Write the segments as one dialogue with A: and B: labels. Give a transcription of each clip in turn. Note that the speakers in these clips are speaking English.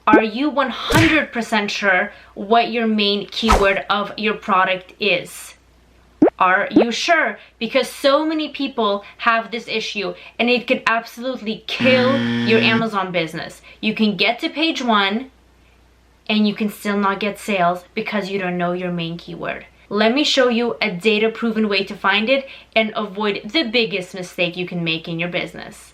A: Are you 100% sure what your main keyword of your product is? Are you sure? Because so many people have this issue and it could absolutely kill your Amazon business. You can get to page 1 and you can still not get sales because you don't know your main keyword. Let me show you a data-proven way to find it and avoid the biggest mistake you can make in your business.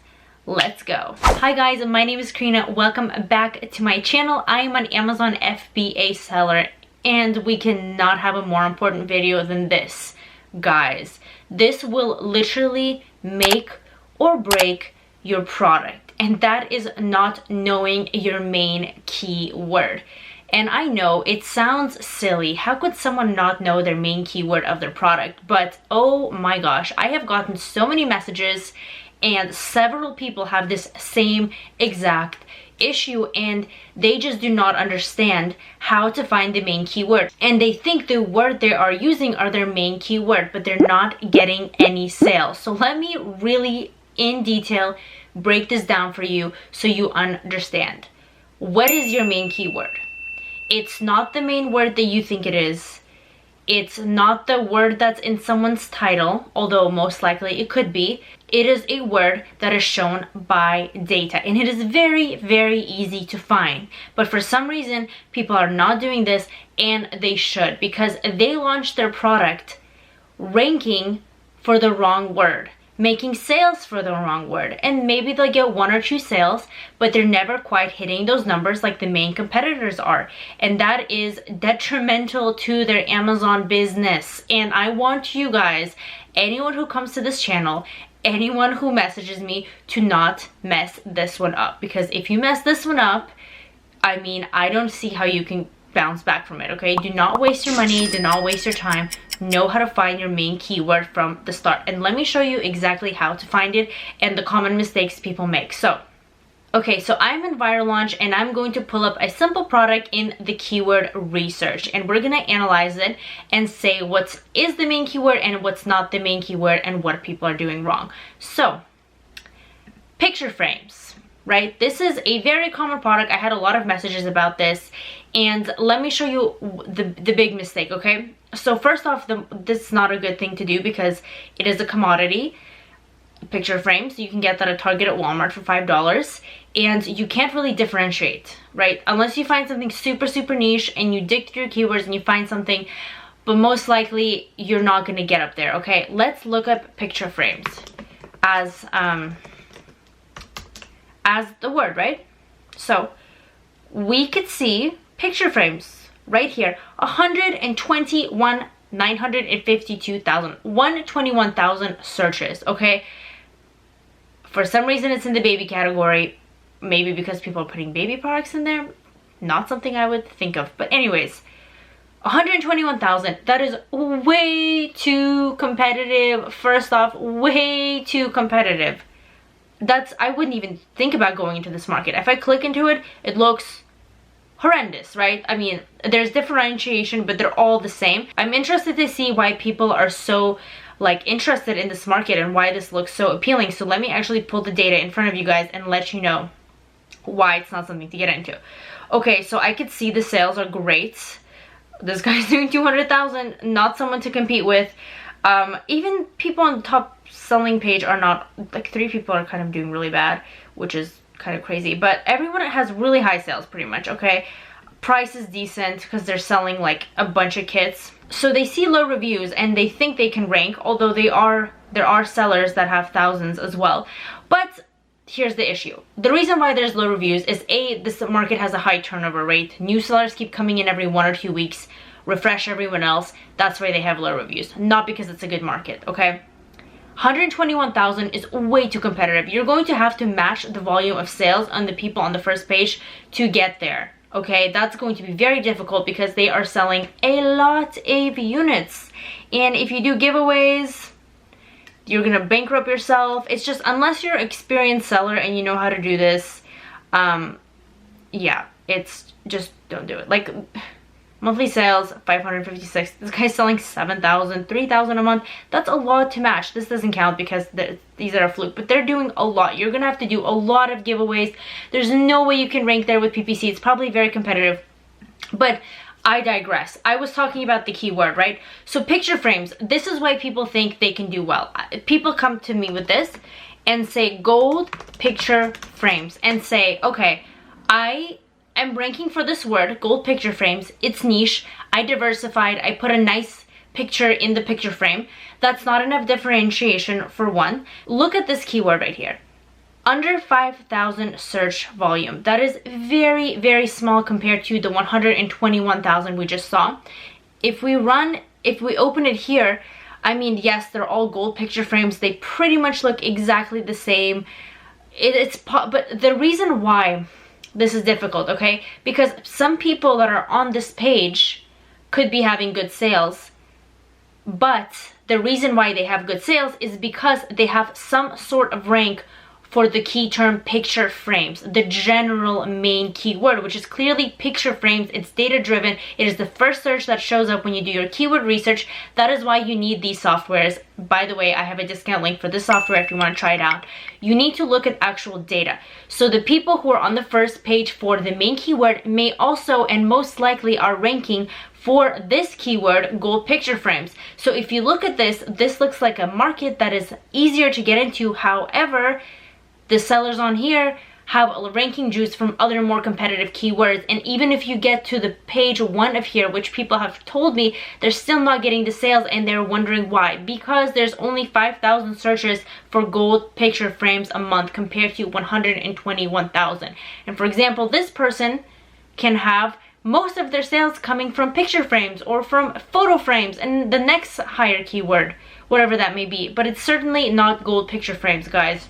A: Let's go. Hi guys, my name is Karina. Welcome back to my channel. I am an Amazon FBA seller and we cannot have a more important video than this. Guys, this will literally make or break your product, and that is not knowing your main keyword. And I know it sounds silly. How could someone not know their main keyword of their product? But oh my gosh, I have gotten so many messages and several people have this same exact issue and they just do not understand how to find the main keyword, and they think the word they are using are their main keyword, but they're not getting any sales. So let me really in detail break this down for you so you understand. What is your main keyword? It's not the main word that you think it is. It's not the word that's in someone's title, although most likely it could be. It is a word that is shown by data, and it is very, very easy to find. But for some reason, people are not doing this, and they should, because they launched their product ranking for the wrong word, making sales for the wrong word, and maybe they'll get 1 or 2 sales, but they're never quite hitting those numbers like the main competitors are, and that is detrimental to their Amazon business. And I want you guys, anyone who comes to this channel, anyone who messages me, to not mess this one up, because if you mess this one up, I mean, I don't see how you can bounce back from it. Okay, do not waste your money, do not waste your time. Know how to find your main keyword from the start, and let me show you exactly how to find it and the common mistakes people make. So okay, so I'm in Viral Launch and I'm going to pull up a simple product in the keyword research, and we're gonna analyze it and say what is the main keyword and what's not the main keyword and what people are doing wrong. So picture frames, right? This is a very common product. I had a lot of messages about this, and let me show you the big mistake. Okay, so first off, this is not a good thing to do because it is a commodity. Picture frames, you can get that at Target, at Walmart for $5, and you can't really differentiate, right? Unless you find something super niche and you dig through your keywords and you find something, but most likely you're not going to get up there. Okay, let's look up picture frames as the word, right? So we could see picture frames right here, 121,952,000 searches. Okay, for some reason it's in the baby category, maybe because people are putting baby products in there. Not something I would think of, but anyways, 121,000, that is way too competitive. First off, way too competitive. I wouldn't even think about going into this market. If I click into it, it looks horrendous, right? I mean, there's differentiation, but they're all the same. I'm interested to see why people are so interested in this market and why this looks so appealing. So let me actually pull the data in front of you guys and let you know why it's not something to get into. Okay, so I could see the sales are great. This guy's doing 200,000, not someone to compete with. Even people on the top selling page are not, 3 people are kind of doing really bad, which is kind of crazy, but everyone has really high sales pretty much. Okay, price is decent because they're selling like a bunch of kits, so they see low reviews and they think they can rank, although there are sellers that have thousands as well. But here's the issue. The reason why there's low reviews is this market has a high turnover rate. New sellers keep coming in every 1 or 2 weeks, refresh everyone else. That's why they have low reviews, not because it's a good market. Okay, 121,000 is way too competitive. You're going to have to match the volume of sales on the people on the first page to get there. Okay, that's going to be very difficult because they are selling a lot of units, and if you do giveaways, you're gonna bankrupt yourself. It's just, unless you're an experienced seller and you know how to do this, yeah, it's just, don't do it. Monthly sales, 556. This guy's selling 7,000, 3,000 a month. That's a lot to match. This doesn't count because these are a fluke, but they're doing a lot. You're gonna have to do a lot of giveaways. There's no way you can rank there with PPC. It's probably very competitive, but I digress. I was talking about the keyword, right? So picture frames, this is why people think they can do well. People come to me with this and say gold picture frames and say, okay, I'm ranking for this word, gold picture frames. It's niche. I diversified. I put a nice picture in the picture frame. That's not enough differentiation for one. Look at this keyword right here. Under 5,000 search volume. That is very, very small compared to the 121,000 we just saw. If we open it here, I mean, yes, they're all gold picture frames. They pretty much look exactly the same. But the reason why this is difficult, okay? Because some people that are on this page could be having good sales, but the reason why they have good sales is because they have some sort of rank for the key term picture frames, the general main keyword, which is clearly picture frames. It's data driven. It is the first search that shows up when you do your keyword research. That is why you need these softwares. By the way, I have a discount link for this software if you want to try it out. You need to look at actual data. So the people who are on the first page for the main keyword may also and most likely are ranking for this keyword, gold picture frames. So if you look at this, this looks like a market that is easier to get into. However, the sellers on here have a ranking juice from other more competitive keywords, and even if you get to the page 1 of here, which people have told me they're still not getting the sales, and they're wondering why. Because there's only 5,000 searches for gold picture frames a month compared to 121,000. And for example, this person can have most of their sales coming from picture frames or from photo frames and the next higher keyword, whatever that may be, but it's certainly not gold picture frames, guys.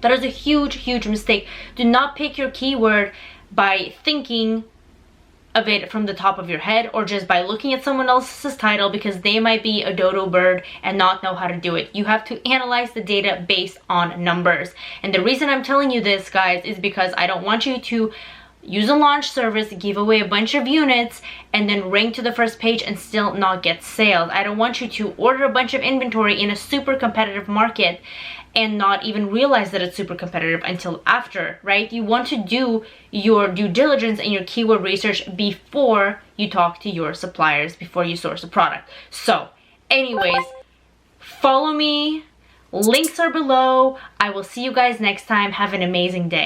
A: That is a huge, huge mistake. Do not pick your keyword by thinking of it from the top of your head or just by looking at someone else's title because they might be a dodo bird and not know how to do it. You have to analyze the data based on numbers. And the reason I'm telling you this, guys, is because I don't want you to use a launch service, give away a bunch of units, and then rank to the first page and still not get sales. I don't want you to order a bunch of inventory in a super competitive market and not even realize that it's super competitive until after, right? You want to do your due diligence and your keyword research before you talk to your suppliers, before you source a product. So, anyways, follow me. Links are below. I will see you guys next time. Have an amazing day.